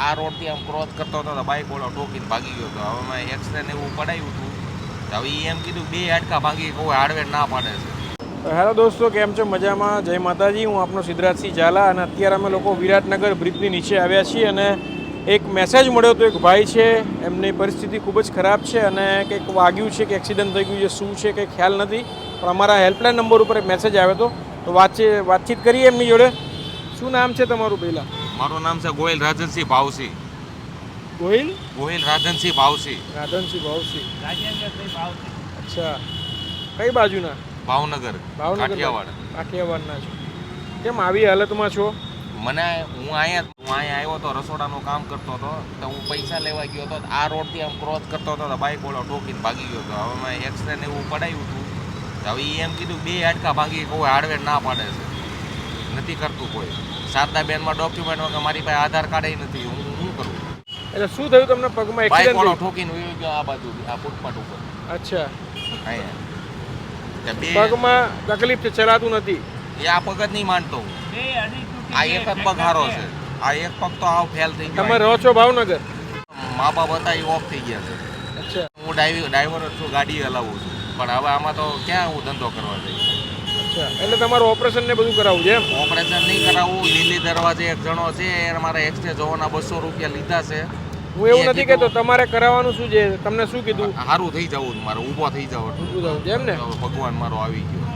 આ રોડથી આમ ક્રોસ કરતો હતો તો બાઇક ઓલો ઠોકીને ભાગી ગયો હતો. હવે મેં એક્સરે ને એવું પડાવ્યું હતું. હવે એ એમ કીધું 2 હાડકા ભાગી, કોઈ હાર્ડવેર ના પાડે છે. હેલો દોસ્તો, કેમ છો? મજામાં? જય માતાજી. હું આપનો સિદ્ધરાજસિંહ ઝાલા અને અત્યારે અમે લોકો વિરાટનગર બ્રિજની નીચે આવ્યા છીએ અને એક મેસેજ મળ્યો હતો. એક ભાઈ છે, એમની પરિસ્થિતિ ખૂબ જ ખરાબ છે અને કંઈક વાગ્યું છે કે એક્સિડન્ટ થઈ ગયું છે, શું છે કંઈ ખ્યાલ નથી, પણ અમારા હેલ્પલાઇન નંબર ઉપર એક મેસેજ આવ્યો હતો. તો વાતચીત કરીએ એમની જોડે. શું નામ છે તમારું પહેલાં? મારું નામ છે ગોહિલ રાજનસિંહ ભાવસી. ગોહિલ રાજનસિંહ ભાવસી. રાધનસિંહ ભાવસી. અચ્છા, કઈ બાજુના? ભાવનગર, કાઠિયાવાડના છો. કેમ આવી હાલતમાં છો? હું અહીંયા આવ્યો તો, રસોડાનું કામ કરતો હતો તો હું પૈસા લેવા ગયો હતો. આ રોડથી આમ ક્રોસ કરતો હતો તો બાઇક ઓલો ઠોકીને ભાગી ગયો હતો. હવે મેં એક્સરે ને એવું પડાવ્યું હતું. હવે એ એમ કીધું 2 હાડકા ભાગી, કોઈ હાર્ડવેર ના પાડે છે, નથી કરતું કોઈ. શારદાબેનમાં ડોક્યુમેન્ટ વગર મારી પાસે આધાર કાર્ડ નથી, હું શું કરું? એટલે શું થયું તમને પગમાં? બાઇક ઓલો ઠોકીને વયો ગયો આ બાજુ, આ ફૂટપાથ ઉપર. અચ્છા, અહીંયા પગમાં તકલીફ છે, ચલાતું નથી. એ આ પગ જ નહીં માનતો. આ એક જ પગ હારો છે, આ એક પગ તો આવ ફેલ થઈ ગયો. તમે રહો છો ભાવનગર? મા બાપ હતા એ ઓફ થઈ ગયા છે. અચ્છા, હું ડ્રાઈવર જ છું, ગાડી હલાવું છું, પણ હવે આમાં તો ક્યાં હું ધંધો કરવા જઈશ. અચ્છા, એટલે તમારું ઓપરેશન ને બધું કરાવવું છે એમ? ઓપરેશન નહીં કરાવવું. લીલી દરવાજે એક જણો છે, એને મારા એક્સરે જોવાના 200 રૂપિયા લીધા છે. હું એવું નથી કહેતો, તમારે કરાવવાનું શું છે? તમને શું કીધું? સારું થઈ જવું, મારે ઊભો થઈ જવું. એમ ને? ભગવાન મારો આવી ગયો.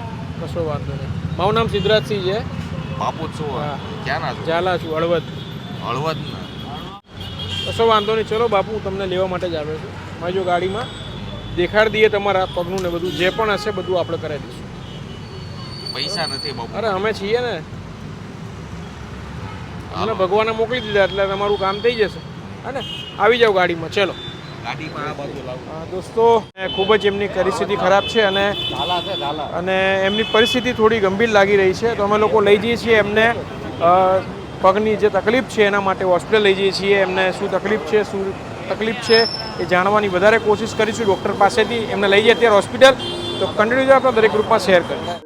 કશો વાંધો નહીં. મારું નામ સિદ્ધરાજસિંહ છે. બાપુ જ છું. ક્યાં ના છું? ઝાલા છું, હળવદ. હળવદ ને? કશો વાંધો નહીં. ચલો બાપુ, હું તમને લેવા માટે જ આવ્યો છું. મારી જો ગાડીમાં દેખાડી દઈએ તમારા પગનું ને બધું, જે પણ હશે બધું આપણે કરાવી દઈશું. પૈસા નથી બાપુ. અરે અમે છીએ ને, અમને ભગવાને મોકલી દીધા એટલે તમારું કામ થઈ જશે. હા, આવી જાઓ ગાડીમાં. ચલો દોસ્તો, ખૂબ જ એમની પરિસ્થિતિ ખરાબ છે અને એમની પરિસ્થિતિ થોડી ગંભીર લાગી રહી છે. તો અમે લોકો લઈ જઈએ છીએ એમને પગની જે તકલીફ છે એના માટે હોસ્પિટલ લઈ જઈએ છીએ. એમને શું તકલીફ છે એ જાણવાની વધારે કોશિશ કરીશું ડૉક્ટર પાસેથી. એમને લઈ જઈએ અત્યારે હોસ્પિટલ. તો કન્ટિન્યુ આપણે દરેક ગ્રુપમાં શેર કરીએ.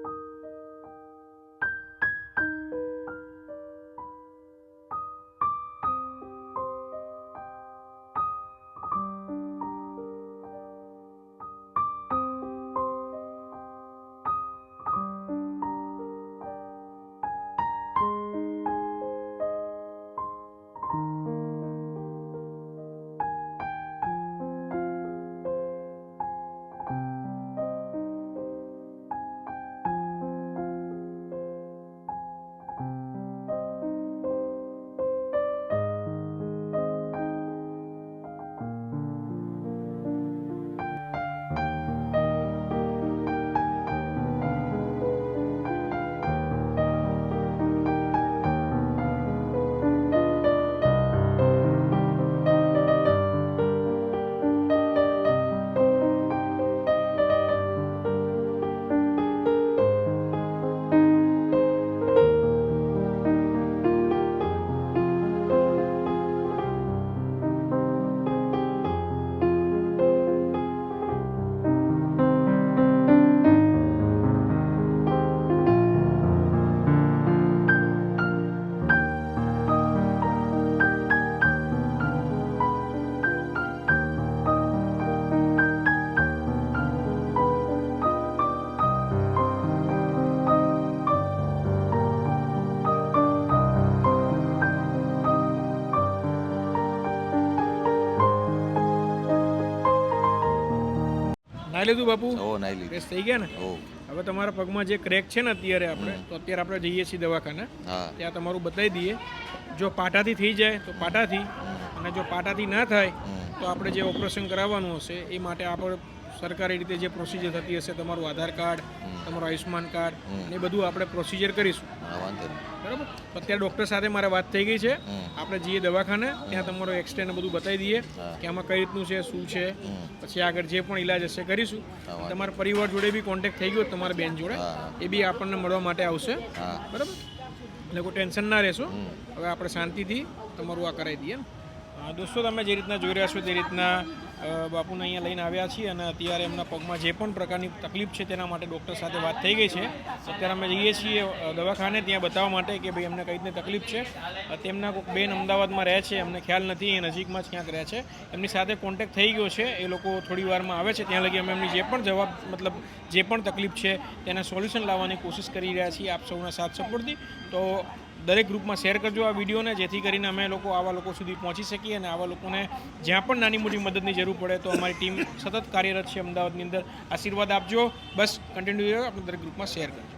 નાઈ લીધું બાપુ? નાઈ લીધું. ફ્રેશ થઈ ગયા ને? હવે તમારા પગમાં જે ક્રેક છે ને અત્યારે આપણે જઈએ છીએ દવાખાને, ત્યાં તમારું બતાવી દઈએ. જો પાટાથી થઈ જાય તો પાટાથી, અને જો પાટાથી ના થાય તો આપણે જે ઓપરેશન કરાવવાનું હશે એ માટે આપણે સરકારી રીતે જે પ્રોસિજર થતી હશે, તમારું આધાર કાર્ડ, તમારું આયુષ્માન કાર્ડ, એ બધું આપણે પ્રોસિજર કરીશું. બરાબર? અત્યારે ડૉક્ટર સાથે મારે વાત થઈ ગઈ છે. આપણે જઈએ દવાખાને, ત્યાં તમારો એક્સરે ને બધું બતાવી દઈએ કે આમાં કઈ રીતનું છે, શું છે, પછી આગળ જે પણ ઈલાજ હશે કરીશું. તમારા પરિવાર જોડે બી કોન્ટેક્ટ થઈ ગયો, તમારા બેન જોડે, એ બી આપણને મળવા માટે આવશે. બરાબર? એટલે કોઈ ટેન્શન ના રહેશો. હવે આપણે શાંતિથી તમારું આ કરાવી દઈએ. દોસ્તો તમે જે રીતના જોઈ રહ્યા છો તે રીતના બાપુને અહીંયા લઈને આવ્યા છીએ અને અત્યારે એમના પગમાં જે પણ પ્રકારની તકલીફ છે તેના માટે ડૉક્ટર સાથે વાત થઈ ગઈ છે. અત્યારે અમે જઈએ છીએ દવાખાને ત્યાં બતાવવા માટે કે ભાઈ એમને કઈ રીતની તકલીફ છે. તેમના કોઈક બેન અમદાવાદમાં રહે છે, અમને ખ્યાલ નથી, એ નજીકમાં જ ક્યાંક રહે છે. એમની સાથે કોન્ટેક્ટ થઈ ગયો છે, એ લોકો થોડી વારમાં આવે છે. ત્યાં લગી અમે એમની જે પણ જે પણ તકલીફ છે તેના સોલ્યુશન લાવવાની કોશિશ કરી રહ્યા છીએ આપ સૌના સાથ સપોર્ટથી. તો દરેક ગ્રુપમાં શેર કરજો આ વિડીયોને, જેથી કરીને અમે લોકો આવા લોકો સુધી પહોંચી શકીએ અને આવા લોકોને જ્યાં પણ નાની મોટી મદદની જરૂર પડે તો અમારી ટીમ સતત કાર્યરત છે અમદાવાદની અંદર. આશીર્વાદ આપજો, બસ કન્ટિન્યુ આપણે દરેક ગ્રુપમાં શેર કરજો.